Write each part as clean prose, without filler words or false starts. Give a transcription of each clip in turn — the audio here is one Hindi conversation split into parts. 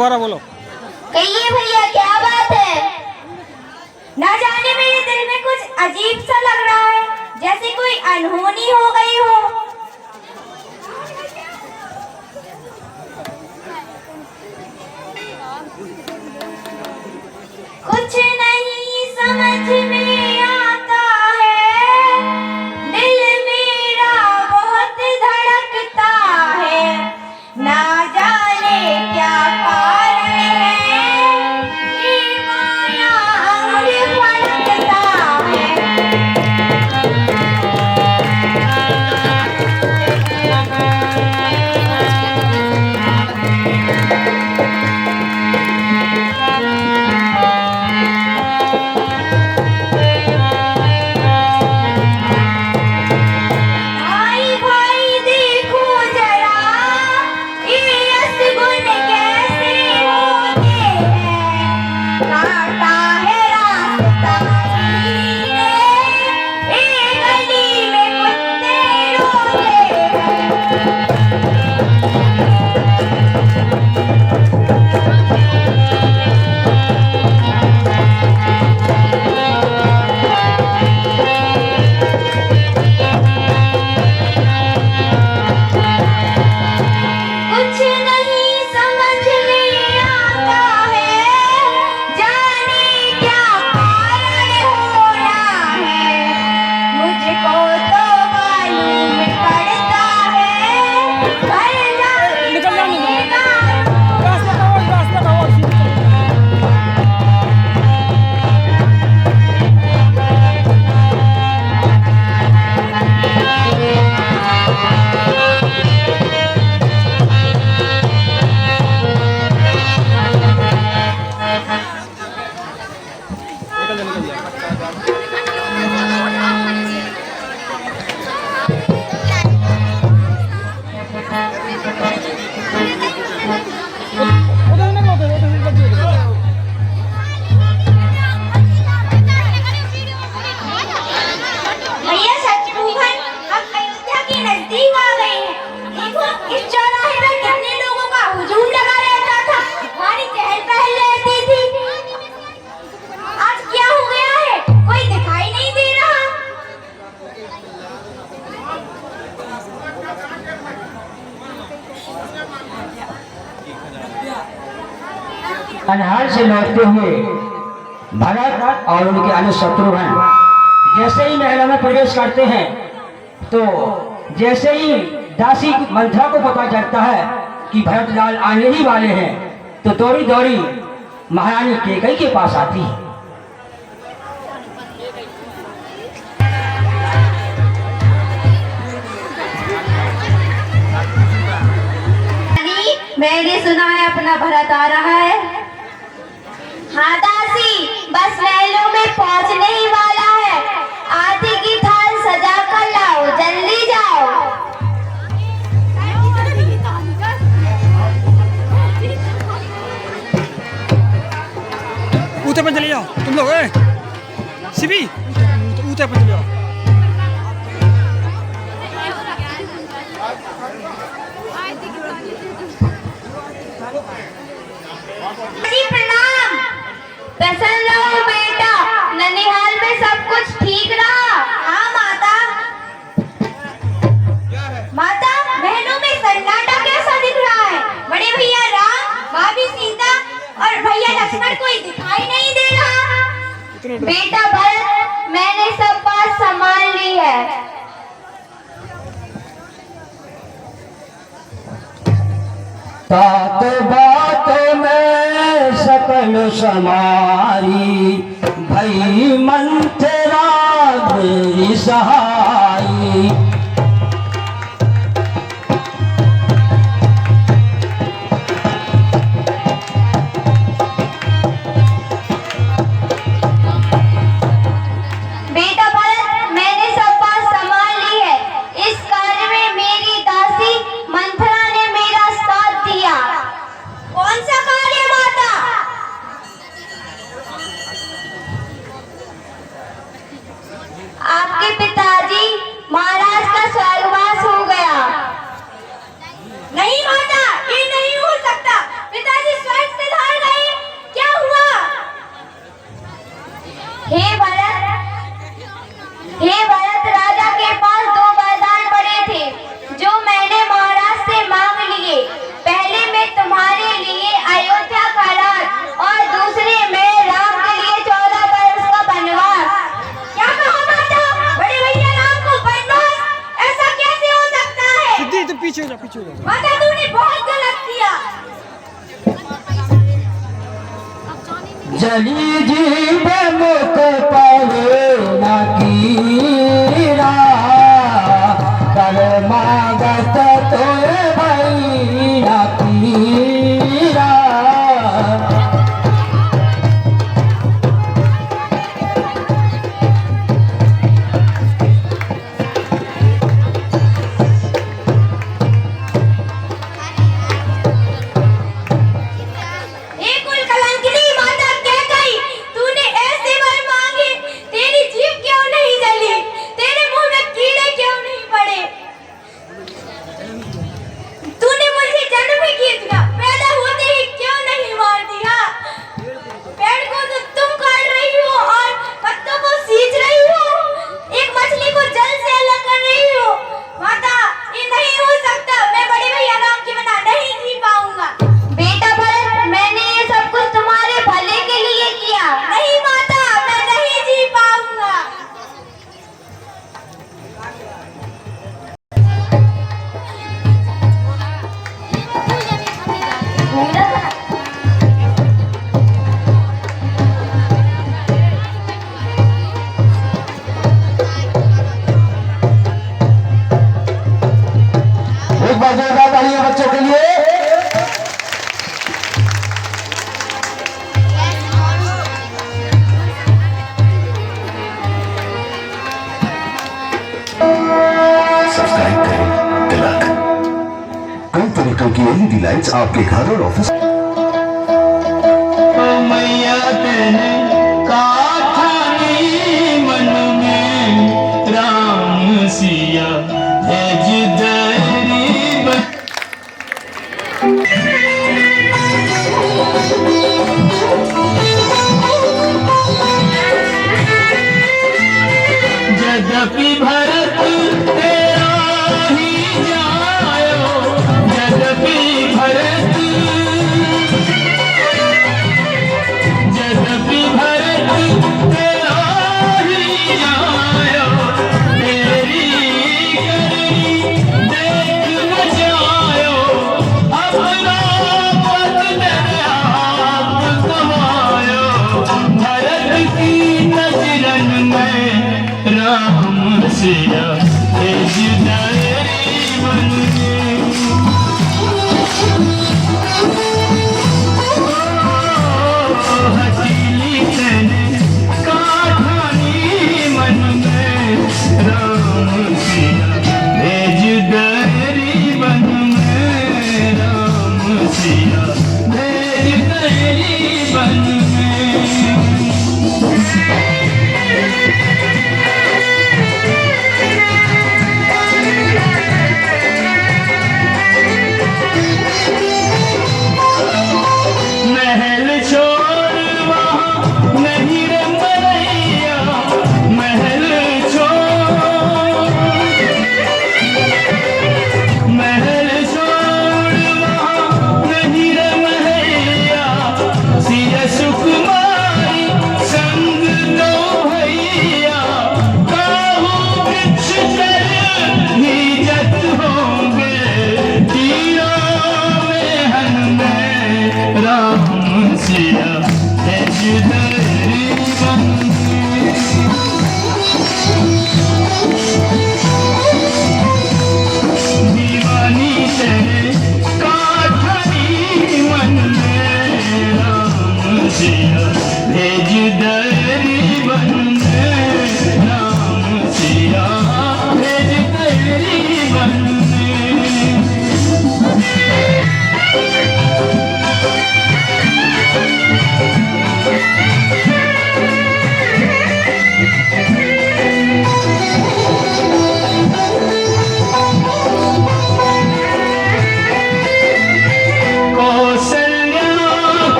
दोबारा बोलो। कहिए भैया क्या बात है? ना जाने मेरे दिल में कुछ अजीब सा लग रहा है, जैसे कोई अनहोनी हो गई हो। कुछ नहीं समझ में आता है, दिल मेरा बहुत धड़कता है, ना जाने क्या कारण है, ये माया अंग फड़कता है। भाई भाई देखो जरा, ये असगुन कैसे होते हैं, काटा है रास्ता सीने, ये गली में कुत्ते रोते हैं। कुछ नहीं समझ में आता है, जाने क्या कारण होना है, मुझको तो मालूम पड़ता है, निकल जाओ, निकल का रास्ता का और सीधे चलो। निकल जा। उधर निकलो, उधर निकलो। भैया शत्रुघ्न, हम अयोध्या के नजदीक आ गए हैं। देखो इस चौराहे पर कितने लोगों का हुजूम लगा रहता था, हमारी चहल पहल रहती थी। आज क्या हो गया है, कोई दिखाई नहीं दे रहा। अनहार से लौटते हुए भरत और उनके अन्य शत्रुघ्न जैसे ही महल में प्रवेश करते हैं, तो जैसे ही दासी मंथरा को पता चलता है कि भरत लाल आने ही वाले हैं, तो दौड़ी दौड़ी महारानी कैकेयी के पास आती है। मैंने सुना है अपना भरत आ रहा है। हाँ दासी, बस महलों में पहुंचने ही वाला है, आरती की थाल सजा कर लाओ, जल्दी जाओ। ऊते पर चले जाओ तुम लोग। शिवी ऊते पर चले जाओ। जी प्रणाम। प्रसन्न रहो बेटा, ननिहाल में सब कुछ ठीक रहा? हाँ माता। माता, बहनों में सन्नाटा कैसा दिख रहा है? बड़े भैया राम, भाभी सीता और भैया लक्ष्मण कोई दिखाई नहीं दे रहा। बेटा भरत, मैंने सब बात संभाल ली है। तात बात में सकल समारी, भई मंथरा मेरी सहाई। बेटा भरत, मैंने सब बात संभाल ली है। इस कार्य में मेरी दासी मंथरा ने मेरा साथ दिया। कौन सा कार्य माता? आपके पिताजी महाराज का स्वर्गवास हो गया। नहीं माता, ये नहीं हो सकता। पिताजी स्वर्ग पीछे हो जा, पीछे हो जा। माता तूने बहुत गलत किया। जली जीव मुख पावे ना कीरा कर मागत तोए भाई ना कीरा। एक कुल कलंकिनी माता कह गई, तूने ऐसे वर मांगे, तेरी जीभ क्यों नहीं जली, तेरे मुंह में कीड़े क्यों नहीं पड़े। तूने मुझे जन्म ही दिया, पैदा होते ही क्यों नहीं मार दिया। पेड़ को तो तुम काट रही हो और पत्तों को सींच रही हो, एक मछली को जल से अलग कर रही हो। माता ये नहीं हो सकता, मैं बड़े भैया राम के बिना नहीं जी पाऊंगा। बेटा भरत, मैंने ये सब कुछ तुम्हारे भले के लिए किया। नहीं माता, मैं नहीं जी पाऊंगा। एक बार जोरदार तालियां बच्चों के लिए। सब्सक्राइब करें तिलक। कई तरीकों की LED लाइट्स आपके घर और ऑफिस मैया तेने काठानी मन में राम सिया भेज दरी यद्यपि भरत तेरा ही जायो, यद्यपि भरत तेरा ही जायो, तेरी करनी देख न जायो, अपना पद मेरे आप कमायो। भरत की नजरन में राम सिया तेज दरी बन गए। हसीली तेने काठानी मन में राम सिया भेज दरी बन में राम सिया भेज दरी बन में।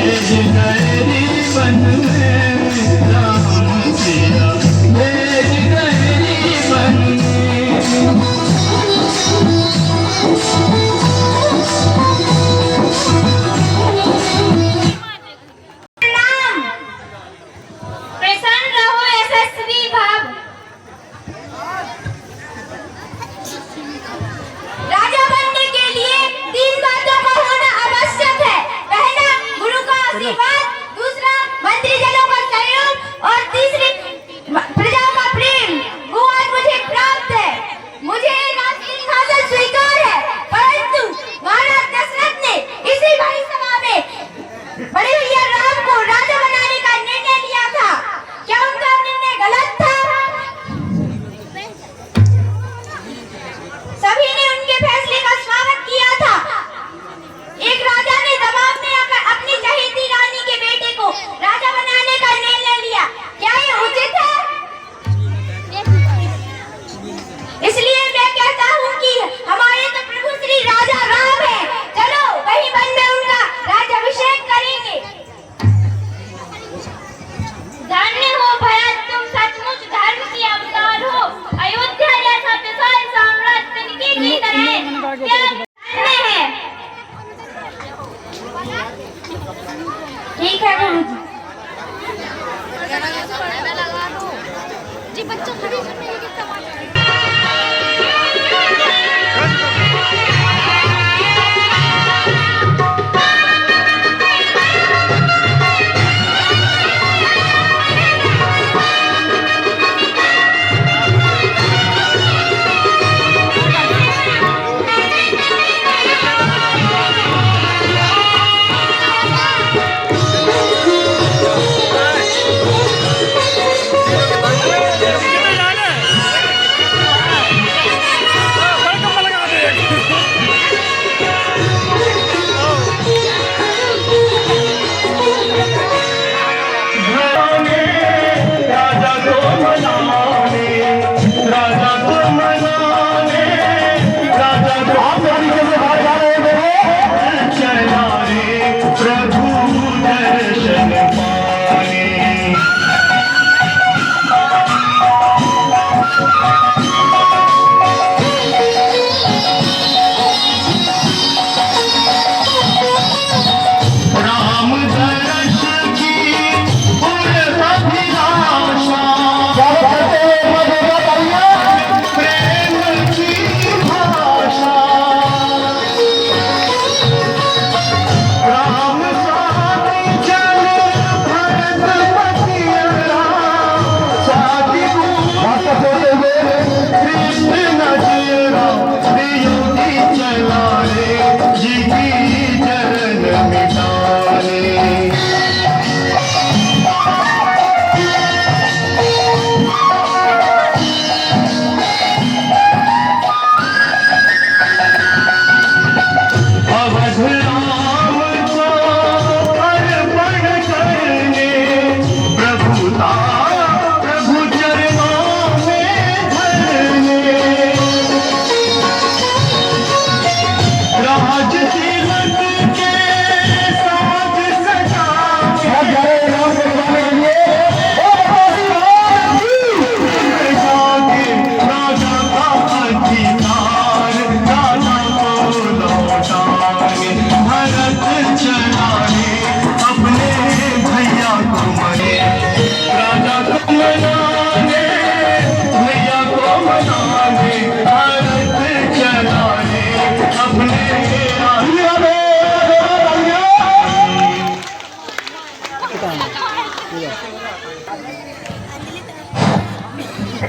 भेज गहरी बन में राम सिया भेज गहरी बन में। नाम प्रसन्न रहो यशस्वी भाव। राजा बनने के लिए 3 बातों का होना आवश्यक है। पहला, गुरु का आशीर्वाद, दूसरा, मंत्रीजनों का सहयोग और तीसरी, प्रजा का प्रेम। वो आज मुझे प्राप्त है। मुझे राज सिंहासन स्वीकार है, परंतु महाराज दशरथ ने इसी बड़ी सभा में बड़े भैया राम को राजा बनाने का निर्णय लिया था। क्या उनका निर्णय गलत था? सभी ने उनके फैसले का स्वागत किया था। एक राजा ने दबाव में आकर अपनी चहेती रानी के बेटे को राजा बनाने का निर्णय लिया। क्या ये उचित है? इसलिए मैं कहता हूँ कि हमारे तो प्रभु श्री राजा राम है। चलो वहीं वन में उनका राज्याभिषेक करेंगे। धन्य हो भरत, तुम सचमुच धर्म की अवतार हो। अयोध्या जैसा विशाल साम्राज्य तिनके की तरह क्या धन्य है। ठीक है गुरुजी। बच्चों खड़ी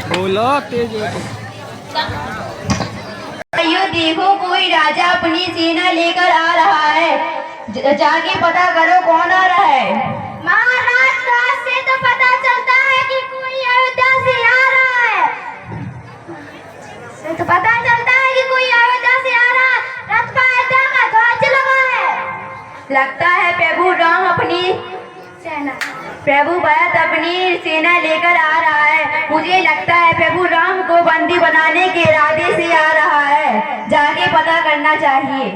बोलो तेज यो देखो कोई राजा अपनी सेना लेकर आ रहा है। जाके पता करो कौन आ रहा है। महाराज रात से तो पता चलता है कि कोई अयोध्या से आ रहा है। तो पता चलता है कि कोई अयोध्या से आ रहा है। रथ पर अयोध्या का ध्वज लगा है। लगता है प्रभु राम अपनी प्रभु भरत अपनी सेना लेकर आ रहा है। मुझे लगता है प्रभु राम को बंदी बनाने के इरादे से आ रहा है। जाके पता करना चाहिए।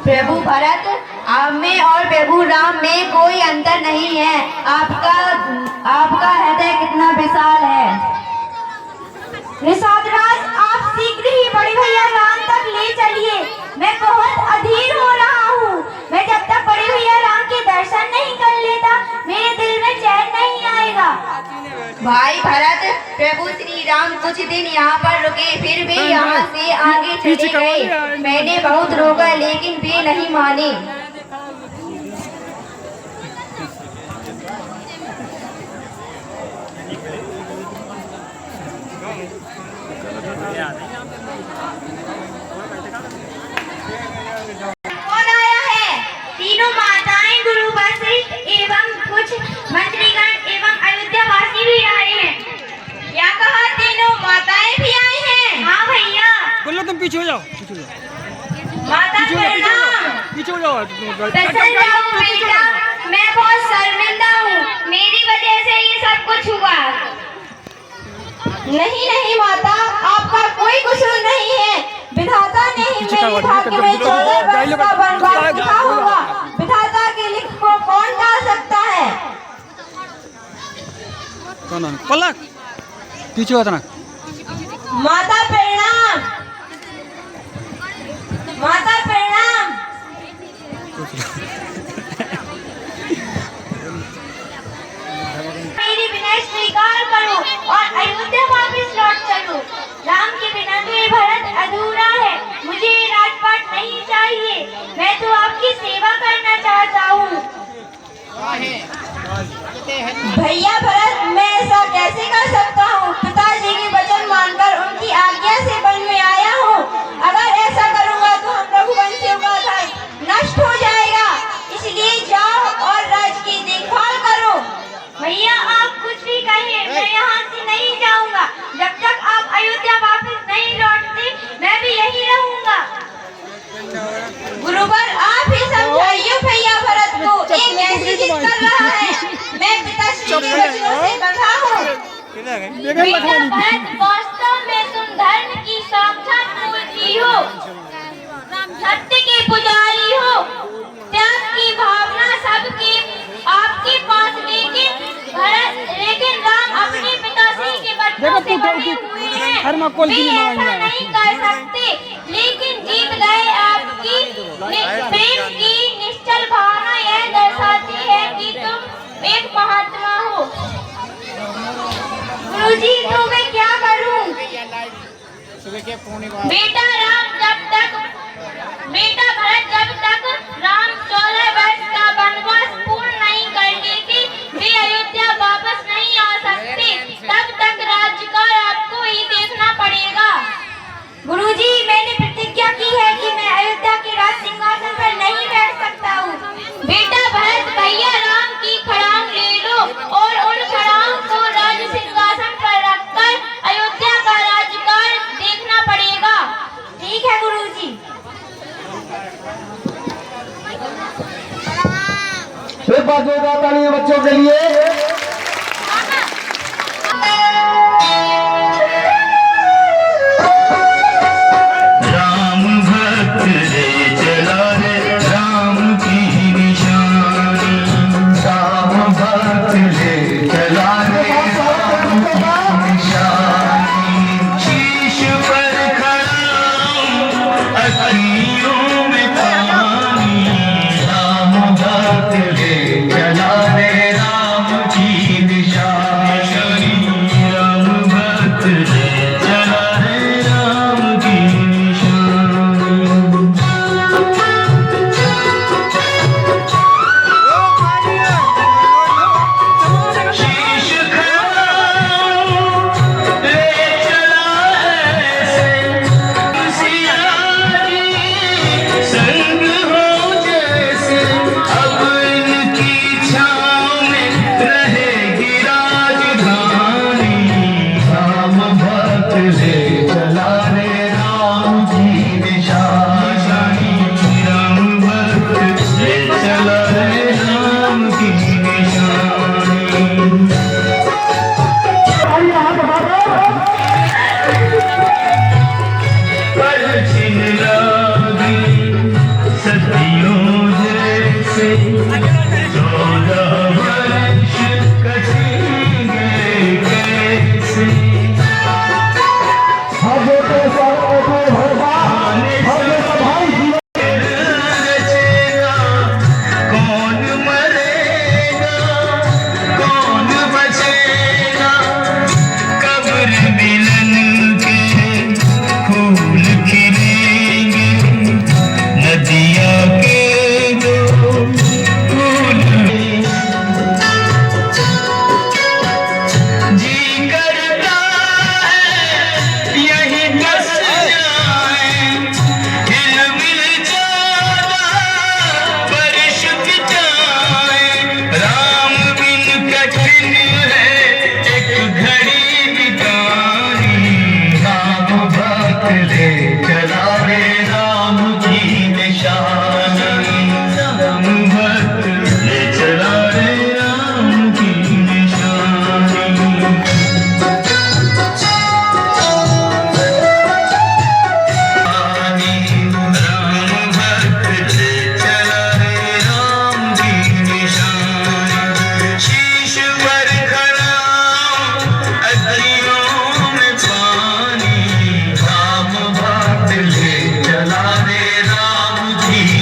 प्रभु भरत, आप में और प्रभु राम में कोई अंतर नहीं है। आपका हृदय कितना विशाल है। निषादराज, आप शीघ्र ही बड़े भैया राम तक ले चलिए। मैं बहुत अधीर हो रहा हूँ। मैं जब तक बड़े भैया राम के दर्शन नहीं कर लेता, मेरे दिल में चैन नहीं आएगा। भाई भरत, प्रभु श्री राम कुछ दिन यहाँ पर रुके, फिर भी यहाँ से आगे चले गए। मैंने बहुत रोका, लेकिन वे नहीं माने। कौन आया है? तीनों माताएं, गुरु वशिष्ठ एवं कुछ मंत्रीगण एवं अयोध्यावासी भी आए हैं। क्या कहा? तीनों माताएं भी आई हैं? हाँ भैया। बोलो तुम पीछे हो जाओ, पीछे हो जाओ, माता प्रणाम। पीछे हो जाओ। दर्शन जाऊं बेटा, मैं बहुत शर्मिंदा हूँ। मेरी वजह से ये सब कुछ हुआ। नहीं माता, आपका कोई कसूर नहीं है। विधाता ने ही मेरे भाग्य में 14 वर्ष का वनवास लिखा होगा। विधाता के लिख को कौन टाल सकता है? पलक पीछे होता ना। माता प्रणाम। माता प्रणाम। मेरी विनय स्वीकार करो और अयोध्या वापस लौट चलो। राम के बिना तो ये भरत अधूरा है। मुझे ये राजपाट नहीं चाहिए। मैं तो आपकी सेवा करना चाहता हूँ। भैया भरत, मैं ऐसा कैसे कर सकता हूँ? पिताजी के वचन मानकर उनकी आज्ञा से वन में आया हूँ। अगर ऐसा करूँगा तो हम रघुवंशियों का धर्म नष्ट हो जाएगा। इसलिए जाओ और राज्य की देखभाल करो। भैया, आप कुछ भी कहिए, मैं यहाँ से नहीं जाऊँगा। जब तक आप अयोध्या वापस नहीं लौटते, मैं भी यहीं रहूँगा। गुरुवर, आप ही समझाइए भैया भरत को। एक कैसी जिद कर रहा है। मैं पिताश्री के वचनों से बंधा हूँ। बेटा भरत, वास्तव में तुम धर्म की साक्षात मूर्ति हो, सत्य के पुजारी हो, त्याग की भावना सबकी आपके पास। लेकिन राम अपने पिताश्री के वचनों से बंधे हुए हैं। वे ऐसा नहीं कर सकते, लेकिन जीत गए। आपकी प्रेम की निश्चल भावना यह दर्शाती है कि तुम एक महात्मा हो। गुरुजी, तो मैं क्या करूं? बेटा भरत, जब तक राम 14 वर्ष का वनवास पूर्ण नहीं कर लेते, वे अयोध्या वापस नहीं आ सकते। तब तक राज्यकाल आपको ही देखना पड़ेगा। गुरुजी, मैंने प्रतिज्ञा की है कि मैं अयोध्या के राज सिंहासन पर नहीं बैठ सकता हूँ। बेटा भरत, भैया राम की खड़ांग ले लो और उन खड़ांग को राज सिंहासन पर रखकर अयोध्या का राज्यकाल देखना पड़ेगा। ठीक है गुरुजी। एक बार जोरदार तालियां बच्चों के लिए। राम भक्त रे चला रे राम की निशानी। राम भक्त ले चला रे राम की निशानी। शीश पर खड़ा अखियों में पानी। राम भक्त ले चला रे राम ले चला रे राम की निशानी, राम भक्त ले चला रे राम की निशानी। राम भक्त ले चला रे राम की निशानी, शीश पर खड़ा अखियों में पानी, राम भक्त ले चला रे राम की